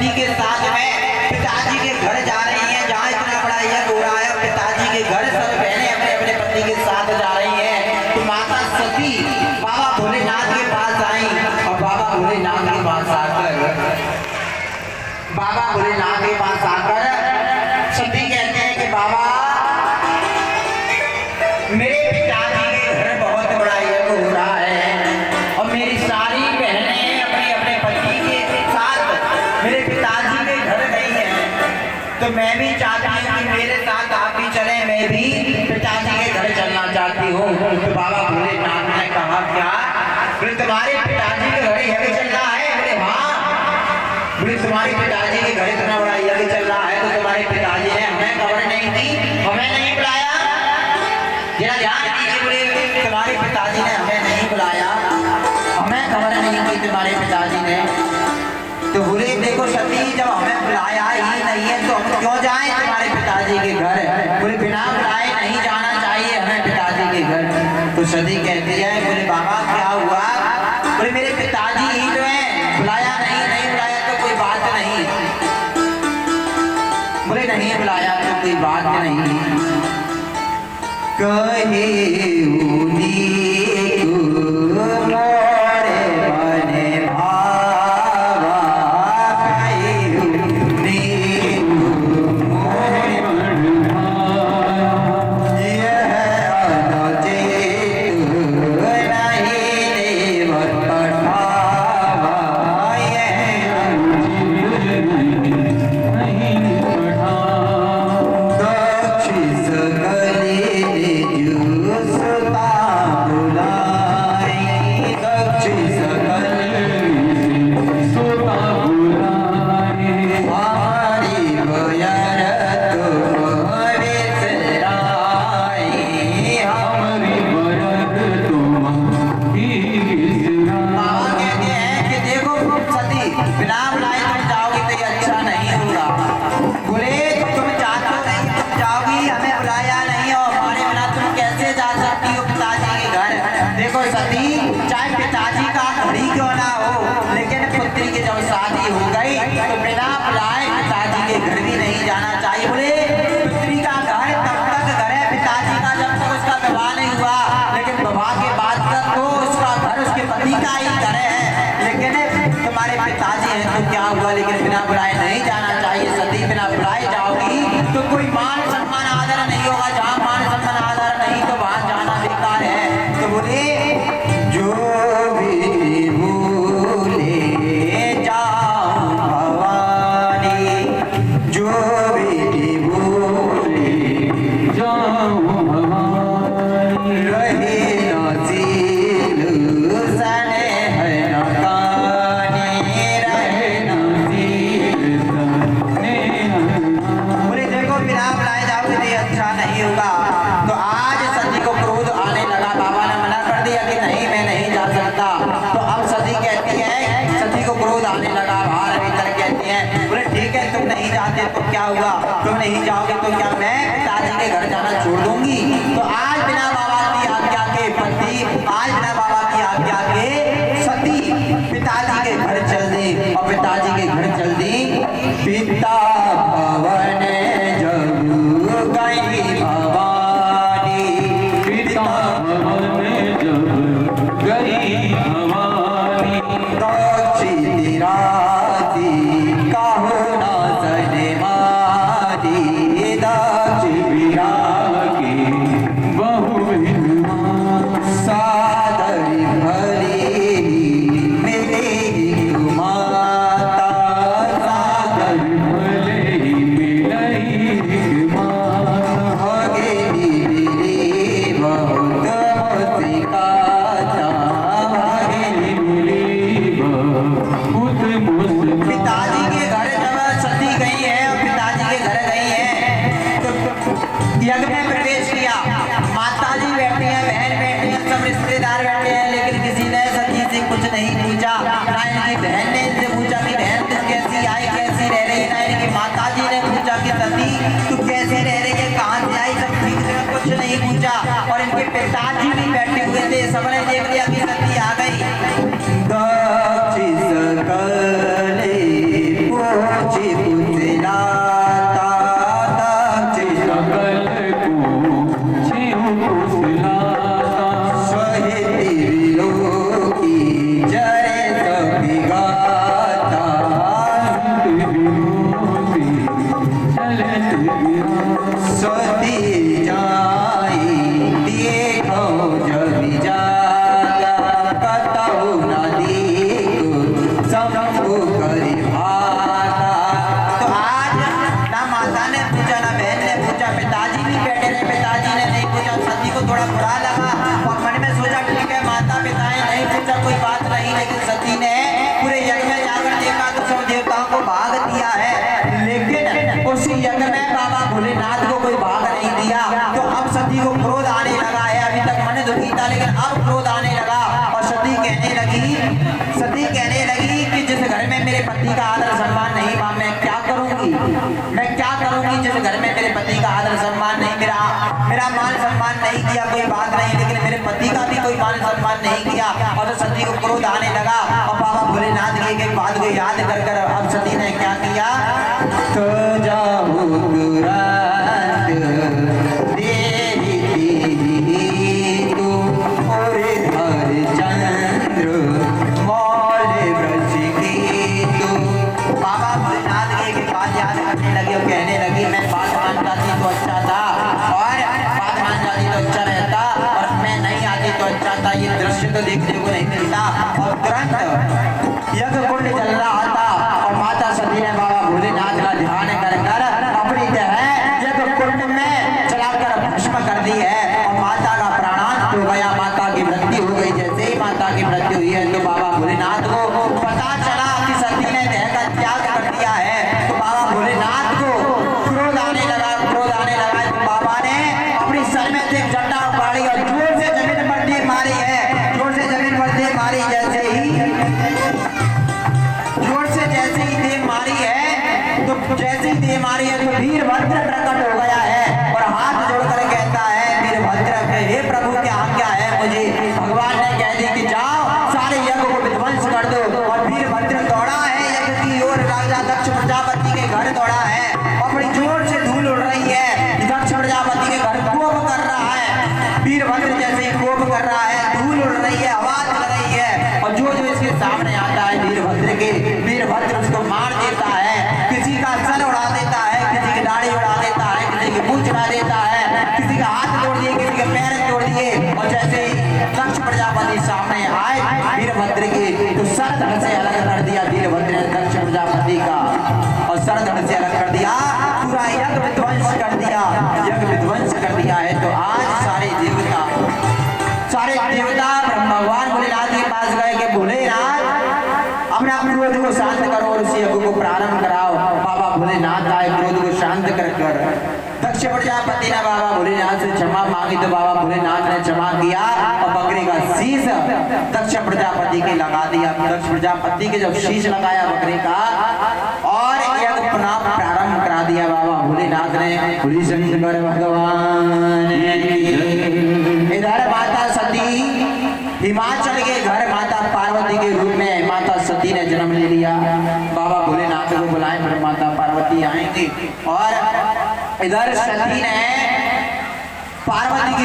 पति के साथ में पिताजी के घर जा रही हैं, जहाँ इतना बड़ा यज्ञ हो रहा है। पिताजी के घर सब बहनें अपने अपने पति के साथ जा रही हैं। तो माता सती बाबा भोलेनाथ के पास आई और बाबा भोलेनाथ के पास आकर सती कहते हैं कि बाबा मेरे पिताजी के घर बहुत बड़ा यज्ञ हो रहा है और मेरी सारी बहनें अपने अपने पति के साथ मेरे पिताजी के घर गई हैं। तो मैं भी चाहती हूँ कि मेरे साथ आप भी चलें, मैं भी पिताजी के घर चलना चाहती हूँ। तो बाबा भोलेनाथ ने कहा क्या बोले तुम्हारे पिताजी के घर यज्ञ चल रहा है? बोले हाँ। बोले तुम्हारे पिताजी के घर इतना बड़ा यज्ञ चल रहा है तो तुम्हारे पिताजी ने हमें खबर नहीं दी, हमें नहीं बुलाया? जरा ध्यान दीजिए। बोले तुम्हारे पिताजी ने हमें नहीं बुलाया, हमें खबर नहीं की तुम्हारे पिताजी ने। तो बोले देखो सती जब हमें बुलाया ही नहीं है तो हम क्यों जाएं तुम्हारे पिताजी के घर? बोले बिना बुलाए नहीं जाना चाहिए हमें पिताजी के घर। तो सती कहती है बोले बाबा क्या हुआ? बोले मेरे पिताजी ही जो है बुलाया नहीं बुलाया तो कोई बात नहीं। बोले नहीं बुलाया तो कोई बात नहीं। कहे क्या हुआ, लेकिन बिना बुलाए नहीं जाना चाहिए। सती बिना बुलाए जाओगी तो कोई मान सम्मान आदर नहीं होगा, जहाँ मान सम्मान आदर नहीं तो वहां जाना बेकार है। तो बोले जो भी भूले जाओ भवानी, जो भी भूले जाओ भवानी, रहे नसीब सने है नकानी, नहीं होगा। तो आज सती को क्रोध आने लगा, बाबा ने मना कर दिया कि नहीं मैं नहीं जा सकता। तो अब सती कहती है, सती को क्रोध आने लगा, बाहर भीतर कहती है बोले ठीक है तुम नहीं जाते तो क्या हुआ, तुम नहीं जाओगे तो क्या मैं पिताजी के घर जाना छोड़ दूंगी? तो आज बिना बाबा की आज्ञा के पति, आज बिना बाबा की आज्ञा के सती पिताजी के घर चल दी और पिताजी के घर चल दी। पिता भवन जब गई भवानी, पिता भवन जब गई भवानी, दक्षिण राशि काहू ना सने मारी, दक्षिण राशि बहु सादरी भरी मेरी माता, सादरी भले मिलई माता, बहुत पिताजी के घर जब सती गई है और पिताजी के घर गई है तो यज्ञ में प्रवेश किया। माताजी बैठी हैं, बहन बैठी हैं, सब रिश्तेदार बैठे हैं, लेकिन किसी ने सती से कुछ नहीं पूछा। ना इनकी बहन ने इनसे पूछा कि बहन तुम कैसी आई, कैसी रह रही, ना इनकी माताजी ने पूछा कि सती तू कैसी रह रही है, कहाँ से आई, सब ठीक से कुछ नहीं पूछा। और इनके पिताजी भी बैठे हुए थे, सबने देख लिया कि सती आ गई। क्रोध आने लगा और सती कहने लगी कि जिस घर में मेरे पति का आदर सम्मान नहीं, वहां मैं क्या करूंगी जिस घर में मेरे पति का आदर सम्मान नहीं, मेरा मान सम्मान नहीं किया, कोई बात नहीं, लेकिन मेरे पति का भी कोई मान सम्मान नहीं किया। और तो सती को क्रोध आने लगा और बाबा भोलेनाथ की एक बात को याद कर अब सती ने क्या किया, तो जाओ कहने लगी मैं बात मान जाती तो अच्छा था, और बात मान जाती तो अच्छा रहता, और मैं नहीं आती तो अच्छा था। ये दृश्य तो देखने को नहीं मिलता। और तुरंत यज्ञ कुंड चल रहा था और माता सती ने बाबा भोलेनाथ का ध्यान कर अपनी तरह यज्ञ कुंड में चलाकर भस्म कर दी है और माता का प्राणांत हो गया, माता की मृत्यु हो गई। जैसे ही माता की मृत्यु हुई है तो बाबा भोलेनाथ को पता चला कि सती ने देह का त्याग कर दिया है। तो बाबा भोलेनाथ क्रोध आने लगा। तो बाबा ने अपनी सर में से झंडा उखाड़ी और जोर से जमीन पर तीर मारी है। जोर से जमीन पर तीर मारी, जैसे ही तीर मारी है तो वीरभद्र प्रकट हो गया है और हाथ जोड़कर कहता है वीरभद्र, हे प्रभु क्या आज्ञा है मुझे। भगवान ने कह दी कि जाओ सारे यज्ञ को विध्वंस कर दो। और वीरभद्र दौड़ा है यज्ञ की ओर, राजा दक्ष प्रजापति के घर दौड़ा है, अपनी जोर से धूल उड़ रही है। दक्ष प्रजापति के घर कोप कर रहा है, वीरभद्र जैसे ही कोप कर रहा है, धूल उड़ रही है, आवाज लग रही है, और जो इसके सामने आता है वीरभद्र उसको मार देता है। किसी का सर उड़ा देता है, किसी की दाढ़ी उड़ा देता है, किसी की पूंछ उड़ा देता है, किसी का हाथ तोड़ दिए, किसी के पैर तोड़ दिए। और जैसे ही दक्ष प्रजापति सामने आए वीरभद्र की, तो सर धड़ से अलग कर दिया वीरभद्र ने दक्ष प्रजापति का, और सर धड़ से अलग कर दिया, पूरा यज्ञ विध्वंस कर दिया है। तो आज सारे देवता भगवान भोलेनाथ के पास गए कि भोलेनाथ अपने क्रोध को शांत करो और उस यज्ञ को प्रारंभ कराओ। बाबा भोलेनाथ आए क्रोध को शांत कर दक्ष प्रजापति ने बाबा भोलेनाथ से क्षमा मांगी, तो बाबा भोलेनाथ ने क्षमा किया और बकरी का शीश दक्ष प्रजापति के लगा दिया। दक्ष प्रजापति के जब शीश लगाया बकरी का और यज्ञ पुनः प्रारंभ करा दिया बाबा भोलेनाथ ने। बोली शंकर भगवान। इधर माता सती हिमाचल के घर माता पार्वती के रूप में माता सती ने जन्म ले लिया। बाबा भोलेनाथ को बुलाए फिर माता पार्वती आएंगी, और इधर सती ने पार्वती के